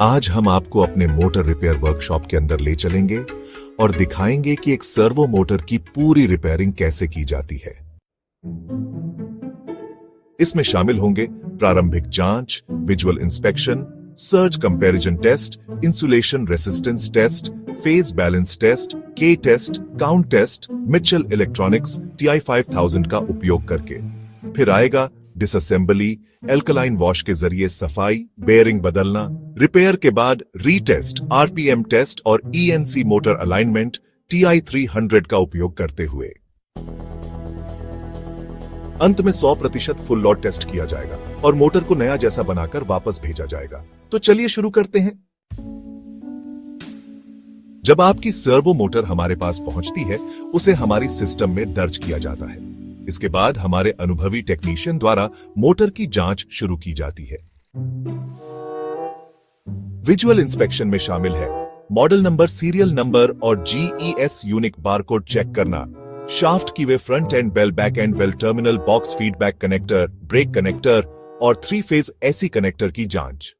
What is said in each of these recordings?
आज हम आपको अपने मोटर रिपेयर वर्कशॉप के अंदर ले चलेंगे और दिखाएंगे कि एक सर्वो मोटर की पूरी रिपेयरिंग कैसे की जाती है। इसमें शामिल होंगे प्रारंभिक जांच, visual inspection, surge comparison test, insulation resistance test, phase balance test, के test, count test, Mitchell electronics TI-5000 का उपयोग करके। फिर आएगा डिसअसेंबली, एल्कलाइन वॉश के जरिए सफाई, बेयरिंग बदलना, रिपेयर के बाद रीटेस्ट, RPM टेस्ट और ENC मोटर अलाइनमेंट TI-300 का उपयोग करते हुए अंत में 100% फुल लोड टेस्ट किया जाएगा और मोटर को नया जैसा बनाकर वापस भेजा जाएगा। तो चलिए शुरू करते हैं। जब आपकी सर्वो मोटर हमारे पास पहुंचती है, उसे हमारी सिस्टम में दर्ज किया जाता है। इसके बाद हमारे अनुभवी टेक्नीशियन द्वारा मोटर की जांच शुरू की जाती है। विजुअल इंस्पेक्शन में शामिल है मॉडल नंबर, सीरियल नंबर और GES यूनिक बारकोड चेक करना, शाफ्ट की वे front end bell, back end bell, terminal box, feedback connector, brake connector और 3 फेज AC कनेक्टर की जांच।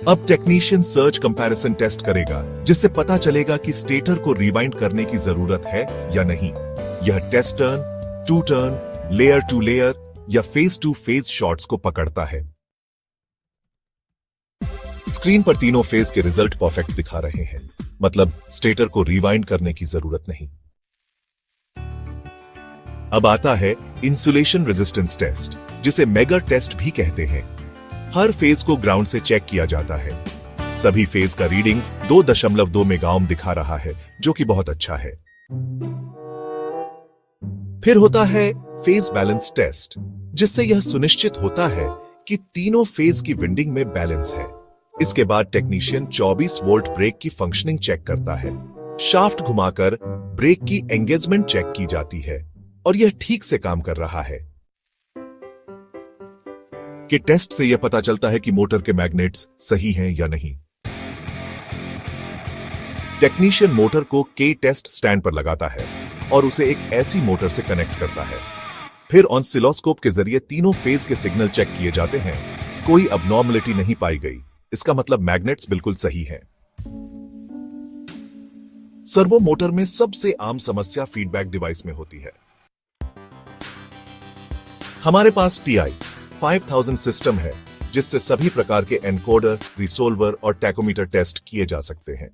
अब टेक्नीशियन सर्ज कंपैरिजन टेस्ट करेगा, जिससे पता चलेगा कि स्टेटर को रिवाइंड करने की जरूरत है या नहीं। यह test turn, to turn, layer to layer या फेज टू फेज शॉट्स को पकड़ता है। स्क्रीन पर तीनों फेज के रिजल्ट परफेक्ट दिखा रहे हैं, मतलब स्टेटर को रिवाइंड करने की जरूरत नहीं। अब आता है इंसुलेशन रेजिस्टेंस टेस्ट, जिसे मेगा टेस्ट भी कहते हैं। हर फेज को ग्राउंड से चेक किया जाता है। सभी फेज का रीडिंग 2.2 मेगा ओम दिखा रहा है, जो कि बहुत अच्छा है। फिर होता है फेज बैलेंस टेस्ट, जिससे यह सुनिश्चित होता है कि तीनों फेज की विंडिंग में बैलेंस है। इसके बाद टेक्नीशियन 24 वोल्ट ब्रेक की फंक्शनिंग चेक करता है। शाफ्ट घुमाकर ब्रेक की एंगेजमेंट चेक की जाती है और यह ठीक से काम कर रहा है। कि टेस्ट से यह पता चलता है कि मोटर के मैग्नेट्स सही हैं या नहीं। टेक्नीशियन मोटर को के टेस्ट स्टैंड पर लगाता है और उसे एक ऐसी मोटर से कनेक्ट करता है। फिर ऑसिलोस्कोप के जरिए तीनों फेज के सिग्नल चेक किए जाते हैं। कोई अबनॉर्मलिटी नहीं पाई गई, इसका मतलब मैग्नेट्स बिल्कुल सही हैं। सर्वो मोटर में सबसे आम समस्या फीडबैक डिवाइस में होती है। हमारे पास TI-5000 सिस्टम है, जिससे सभी प्रकार के एनकोडर, रिसोल्वर और टैकोमीटर टेस्ट किए जा सकते हैं।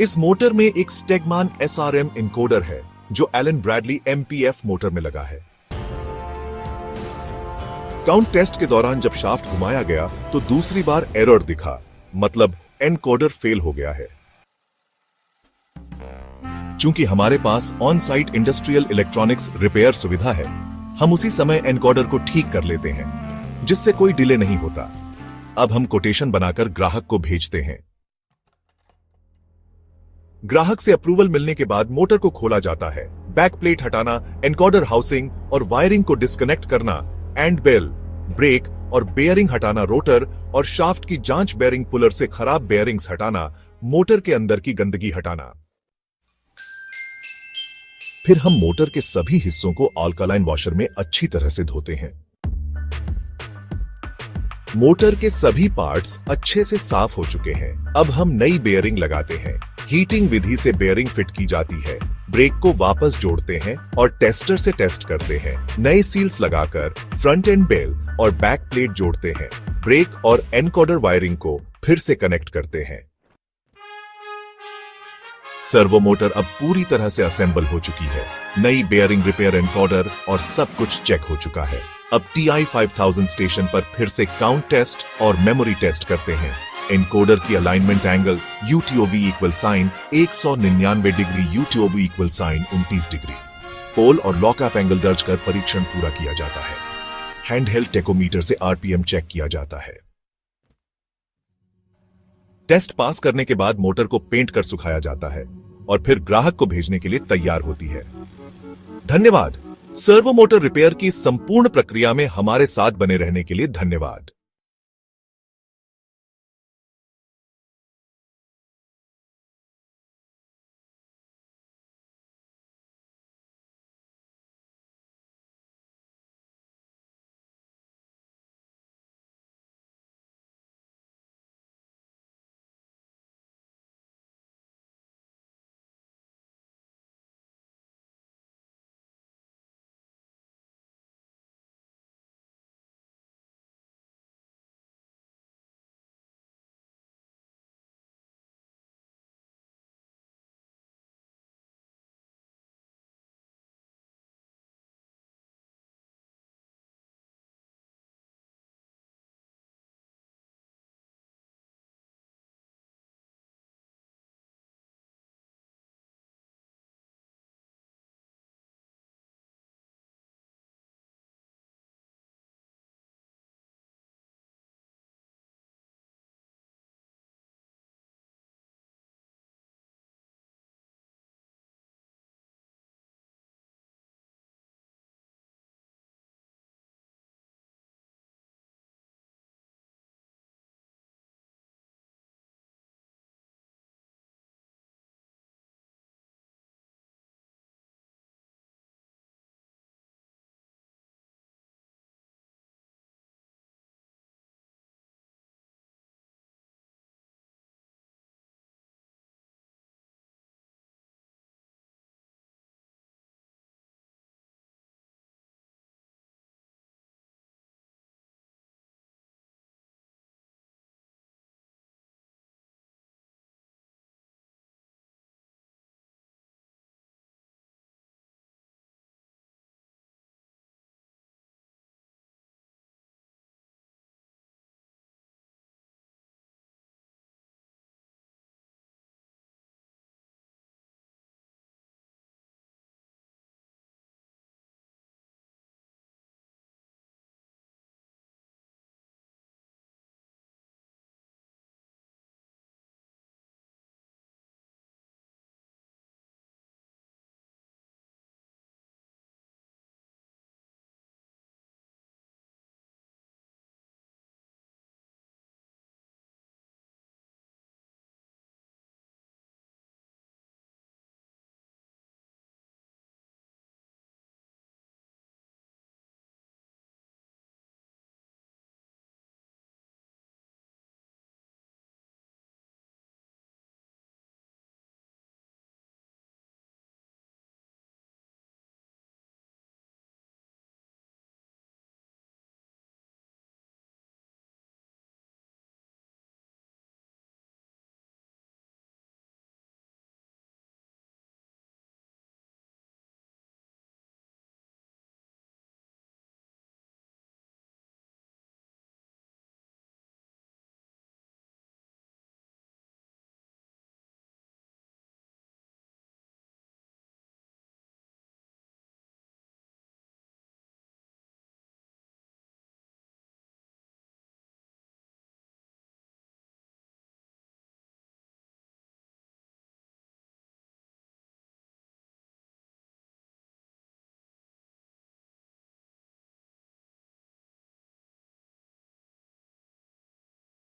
इस मोटर में एक स्टेगमान SRM इनकोडर है, जो एलन ब्रैडली MPF मोटर में लगा है। काउंट टेस्ट के दौरान जब शाफ्ट घुमाया गया तो दूसरी बार एरर दिखा, मतलब एनकोडर फेल हो गया है। चूंकि हमारे pass on site industrial electronics repair सुविधा है, हम उसी समय एनकोडर को ठीक कर लेते हैं, जिससे कोई डिले नहीं होता। अब हम कोटेशन बनाकर ग्राहक को भेजते हैं। ग्राहक से अप्रूवल मिलने के बाद मोटर को खोला जाता है। बैक प्लेट हटाना, एनकोडर हाउसिंग और वायरिंग को डिस्कनेक्ट करना, एंड बेल, ब्रेक और बेयरिंग हटाना, रोटर और शाफ्ट की जांच, बेयरिंग पुलर से खराब बेयरिंग्स हटाना, मोटर के अंदर की गंदगी हटाना। फिर हम मोटर के सभी हिस्सों को अल्कालाइन वॉशर में अच्छी तरह से धोते हैं। मोटर के सभी पार्ट्स अच्छे से साफ हो चुके हैं। अब हम नई बेयरिंग लगाते हैं। हीटिंग विधि से बेयरिंग फिट की जाती है। ब्रेक को वापस जोड़ते हैं और टेस्टर से टेस्ट करते हैं। नए सील्स लगाकर फ्रंट एंड बेल और बैक प्लेट जोड़ते हैं। ब्रेक और एनकोडर वायरिंग को फिर से कनेक्ट करते हैं। सर्वो मोटर अब पूरी तरह से असेंबल हो चुकी है। नई बेयरिंग, रिपेयर, एनकोडर और सब कुछ चेक हो चुका है। अब TI-5000 स्टेशन पर फिर से काउंट टेस्ट और मेमोरी टेस्ट करते हैं। एनकोडर की alignment angle UTOV equal sine 199 degree, UTOV equal sine 29 degree. Pole और लॉकअप एंगल दर्ज कर परीक्षण पूरा किया जाता है। हैंडहेल्ड टेकोमीटर से RPM चेक किया जाता है। टेस्ट पास करने के बाद मोटर को पेंट कर सुखाया जाता है और फिर ग्राहक को भेजने के लिए तैयार होती है। धन्यवाद। सर्वो मोटर रिपेयर की संपूर्ण प्रक्रिया में हमारे साथ बने रहने के लिए धन्यवाद।